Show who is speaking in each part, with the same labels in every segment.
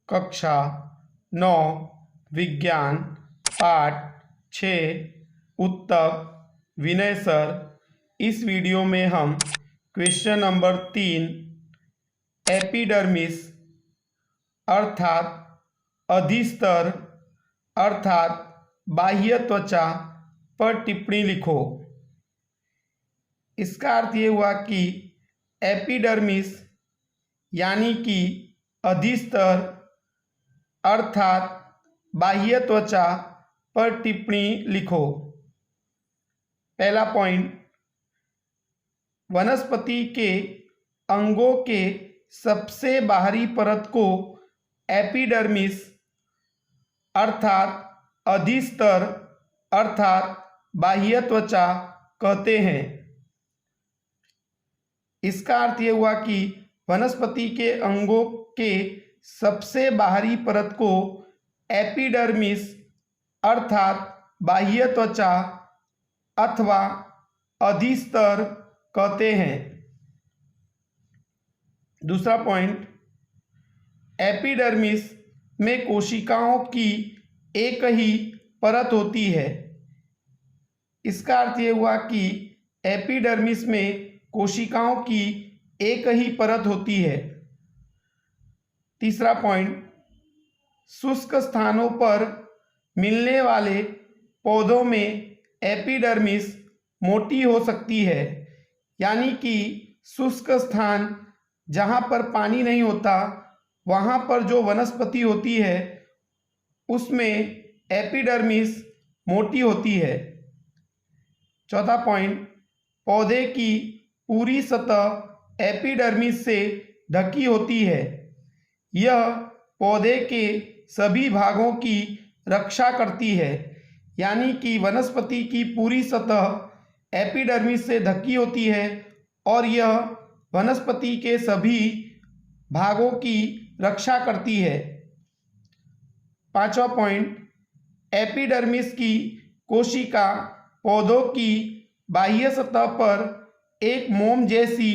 Speaker 1: कक्षा 9 विज्ञान पाठ 6 उत्तर विनय सर। इस वीडियो में हम क्वेश्चन नंबर 3 एपिडर्मिस अर्थात अधिस्तर अर्थात बाह्य त्वचा पर टिप्पणी लिखो। इसका अर्थ ये हुआ कि एपिडर्मिस यानी कि अधिस्तर अर्थात बाह्य त्वचा पर टिप्पणी लिखो। पहला पॉइंट, वनस्पति के अंगों के सबसे बाहरी परत को एपिडर्मिस अर्थात अधिस्तर अर्थात बाह्य त्वचा कहते हैं। इसका अर्थ यह हुआ कि वनस्पति के अंगों के सबसे बाहरी परत को एपिडर्मिस अर्थात बाह्य त्वचा अथवा अधिस्तर कहते हैं। दूसरा पॉइंट, एपिडर्मिस में कोशिकाओं की एक ही परत होती है। इसका अर्थ यह हुआ कि एपिडर्मिस में कोशिकाओं की एक ही परत होती है। तीसरा पॉइंट, शुष्क स्थानों पर मिलने वाले पौधों में एपिडर्मिस मोटी हो सकती है, यानी कि शुष्क स्थान जहाँ पर पानी नहीं होता वहाँ पर जो वनस्पति होती है उसमें एपिडर्मिस मोटी होती है। चौथा पॉइंट, पौधे की पूरी सतह एपिडर्मिस से ढकी होती है। यह पौधे के सभी भागों की रक्षा करती है, यानी कि वनस्पति की पूरी सतह एपिडर्मिस से ढकी होती है और यह वनस्पति के सभी भागों की रक्षा करती है। पांचवा पॉइंट, एपिडर्मिस की कोशिका पौधों की बाह्य सतह पर एक मोम जैसी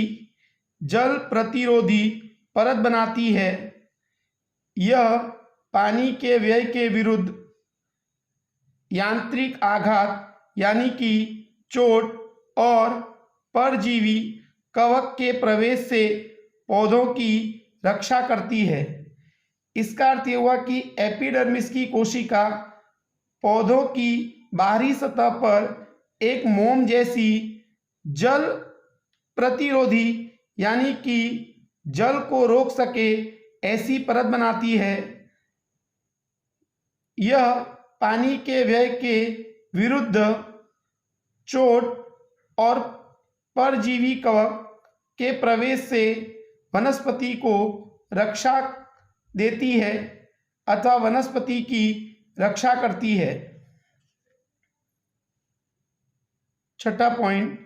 Speaker 1: जल प्रतिरोधी परत बनाती है। यह पानी के व्यय के विरुद्ध यांत्रिक आघात यानी कि चोट और परजीवी कवक के प्रवेश से पौधों की रक्षा करती है। इसका अर्थ यह हुआ कि एपिडर्मिस की कोशिका पौधों की बाहरी सतह पर एक मोम जैसी जल प्रतिरोधी यानी कि जल को रोक सके ऐसी परत बनाती है। यह पानी के व्यय के विरुद्ध चोट और परजीवी कवक के प्रवेश से वनस्पति को रक्षा देती है अथवा वनस्पति की रक्षा करती है। छठा पॉइंट,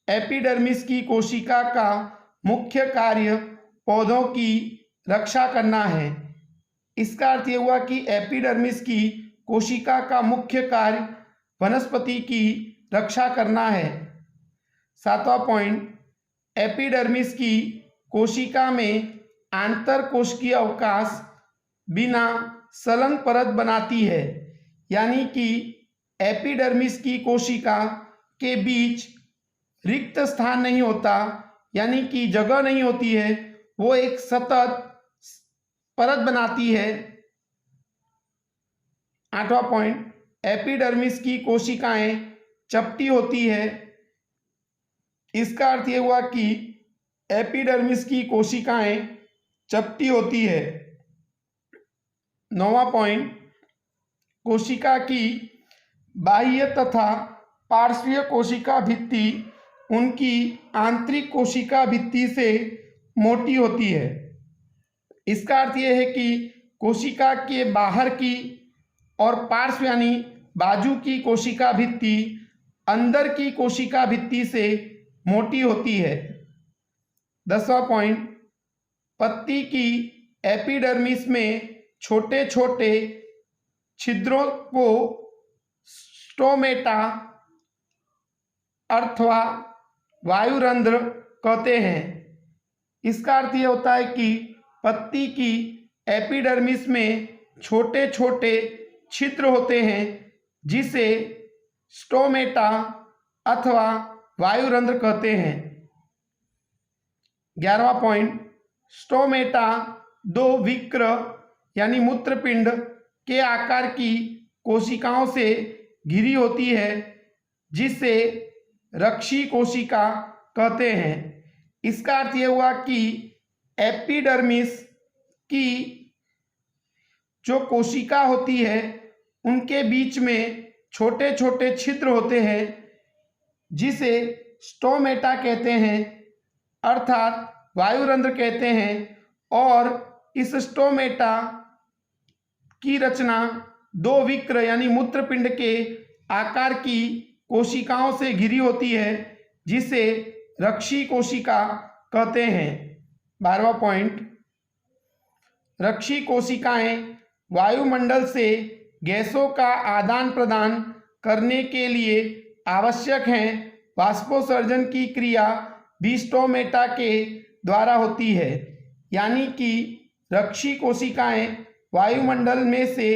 Speaker 1: एपिडर्मिस की कोशिका का मुख्य कार्य पौधों की रक्षा करना है। इसका अर्थ यह हुआ कि एपिडर्मिस की कोशिका का मुख्य कार्य वनस्पति की रक्षा करना है। सातवां पॉइंट, एपिडर्मिस की कोशिका में आंतरकोशिकीय अवकाश बिना संलग्न परत बनाती है, यानी कि एपिडर्मिस की कोशिका के बीच रिक्त स्थान नहीं होता, यानी कि जगह नहीं होती है, वो एक सतत परत बनाती है। आठवां पॉइंट, एपिडर्मिस की कोशिकाएं चपटी होती है। इसका अर्थ यह हुआ कि एपिडर्मिस की कोशिकाएं चपटी होती है। नौवां पॉइंट, कोशिका की बाह्य तथा पार्श्वीय कोशिका भित्ति उनकी आंतरिक कोशिका भित्ति से मोटी होती है। इसका अर्थ यह है कि कोशिका के बाहर की और पार्श्व यानी बाजू की कोशिका भित्ति अंदर की कोशिका भित्ति से मोटी होती है। 10वां पॉइंट, पत्ती की एपिडर्मिस में छोटे छोटे छिद्रों को स्टोमेटा अथवा वायुरंध्र कहते हैं। इसका अर्थ यह होता है कि पत्ती की एपिडर्मिस में छोटे छोटे छिद्र होते हैं जिसे स्टोमेटा अथवा वायुरंध्र कहते हैं। 11वां पॉइंट, स्टोमेटा दो विक्र यानी मूत्रपिंड के आकार की कोशिकाओं से घिरी होती है जिसे रक्षी कोशिका कहते हैं। इसका अर्थ यह हुआ कि एपिडर्मिस की जो कोशिका होती है उनके बीच में छोटे छोटे छिद्र होते हैं जिसे स्टोमेटा कहते हैं अर्थात वायुरंध्र कहते हैं, और इस स्टोमेटा की रचना दो विक्र यानी मूत्रपिंड के आकार की कोशिकाओं से घिरी होती है जिसे रक्षी कोशिका कहते हैं। 12वां पॉइंट, रक्षी कोशिकाएं वायुमंडल से गैसों का आदान प्रदान करने के लिए आवश्यक हैं। वाष्पोत्सर्जन की क्रिया भी स्टोमेटा के द्वारा होती है, यानी कि रक्षी कोशिकाएं वायुमंडल में से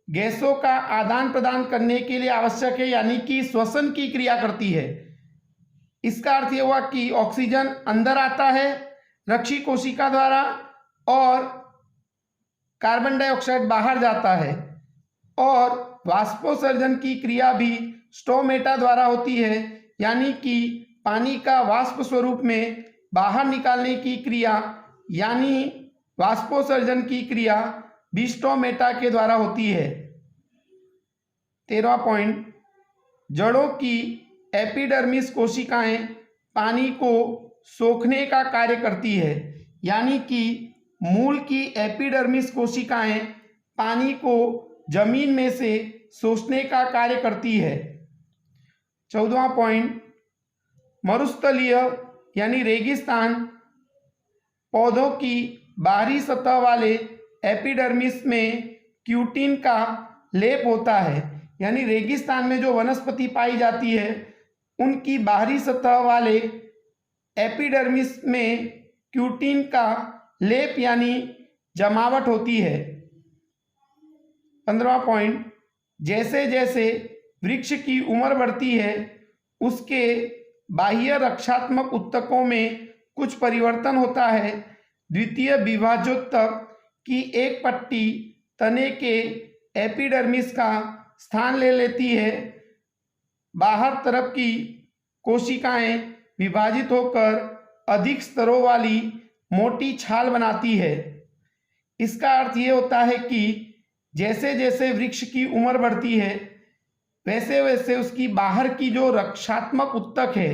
Speaker 1: गैसों का आदान प्रदान करने के लिए आवश्यक है, यानी कि श्वसन की क्रिया करती है। इसका अर्थ यह हुआ कि ऑक्सीजन अंदर आता है रक्षी कोशिका द्वारा और कार्बन डाइऑक्साइड बाहर जाता है, और वाष्पोत्सर्जन की क्रिया भी स्टोमेटा द्वारा होती है, यानी कि पानी का वाष्प स्वरूप में बाहर निकालने की क्रिया यानी वाष्पोत्सर्जन की क्रिया भी स्टोमेटा के द्वारा होती है। 13वां पॉइंट, जड़ों की एपिडर्मिस कोशिकाएं पानी को सोखने का कार्य करती है, यानी कि मूल की एपिडर्मिस कोशिकाएं पानी को जमीन में से सोखने का कार्य करती है। 14वां पॉइंट, मरुस्थलीय यानी रेगिस्तान पौधों की बाहरी सतह वाले एपिडर्मिस में क्यूटिन का लेप होता है, यानी रेगिस्तान में जो वनस्पति पाई जाती है उनकी बाहरी सतह वाले एपिडर्मिस में क्यूटिन का लेप यानी जमावट होती है। 15वां पॉइंट, जैसे जैसे वृक्ष की उम्र बढ़ती है उसके बाह्य रक्षात्मक ऊतकों में कुछ परिवर्तन होता है। द्वितीय विभाजोत्तक की एक पट्टी तने के एपिडर्मिस का स्थान ले लेती है। बाहर तरफ की कोशिकाएं विभाजित होकर अधिक स्तरों वाली मोटी छाल बनाती है। इसका अर्थ ये होता है कि जैसे जैसे वृक्ष की उम्र बढ़ती है वैसे वैसे उसकी बाहर की जो रक्षात्मक ऊतक है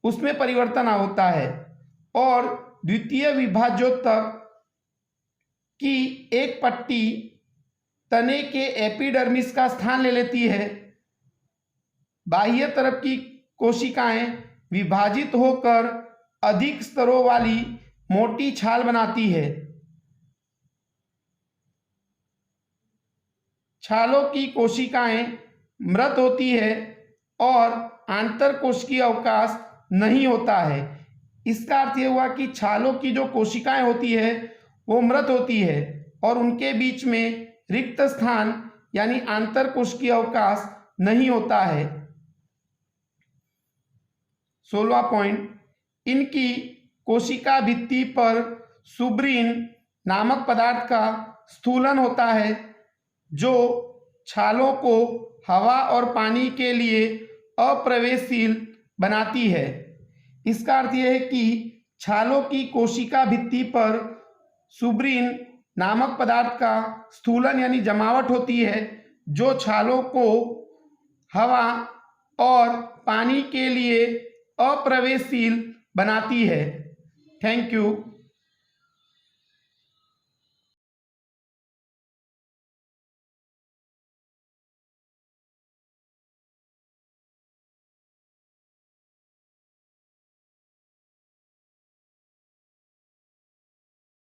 Speaker 1: उसमें परिवर्तन होता है, और द्वितीय विभाजोत्तक की एक पट्टी तने के एपिडर्मिस का स्थान ले लेती है। बाह्य तरफ की कोशिकाएं विभाजित होकर अधिक स्तरों वाली मोटी छाल बनाती है। छालों की कोशिकाएं मृत होती है और आंतरकोशिकीय अवकाश नहीं होता है। इसका अर्थ यह हुआ कि छालों की जो कोशिकाएं होती है वो मृत होती है और उनके बीच में रिक्त स्थान यानी आंतरकोशिकीय अवकाश नहीं होता है। 16वां पॉइंट, इनकी कोशिका भित्ति पर सुब्रीन नामक पदार्थ का स्थूलन होता है जो छालों को हवा और पानी के लिए अप्रवेशशील बनाती है। इसका अर्थ यह है कि छालों की कोशिका भित्ति पर सुब्रीन नामक पदार्थ का स्थूलन यानी जमावट होती है जो छालों को हवा और पानी के लिए अप्रवेशशील बनाती है। Thank you.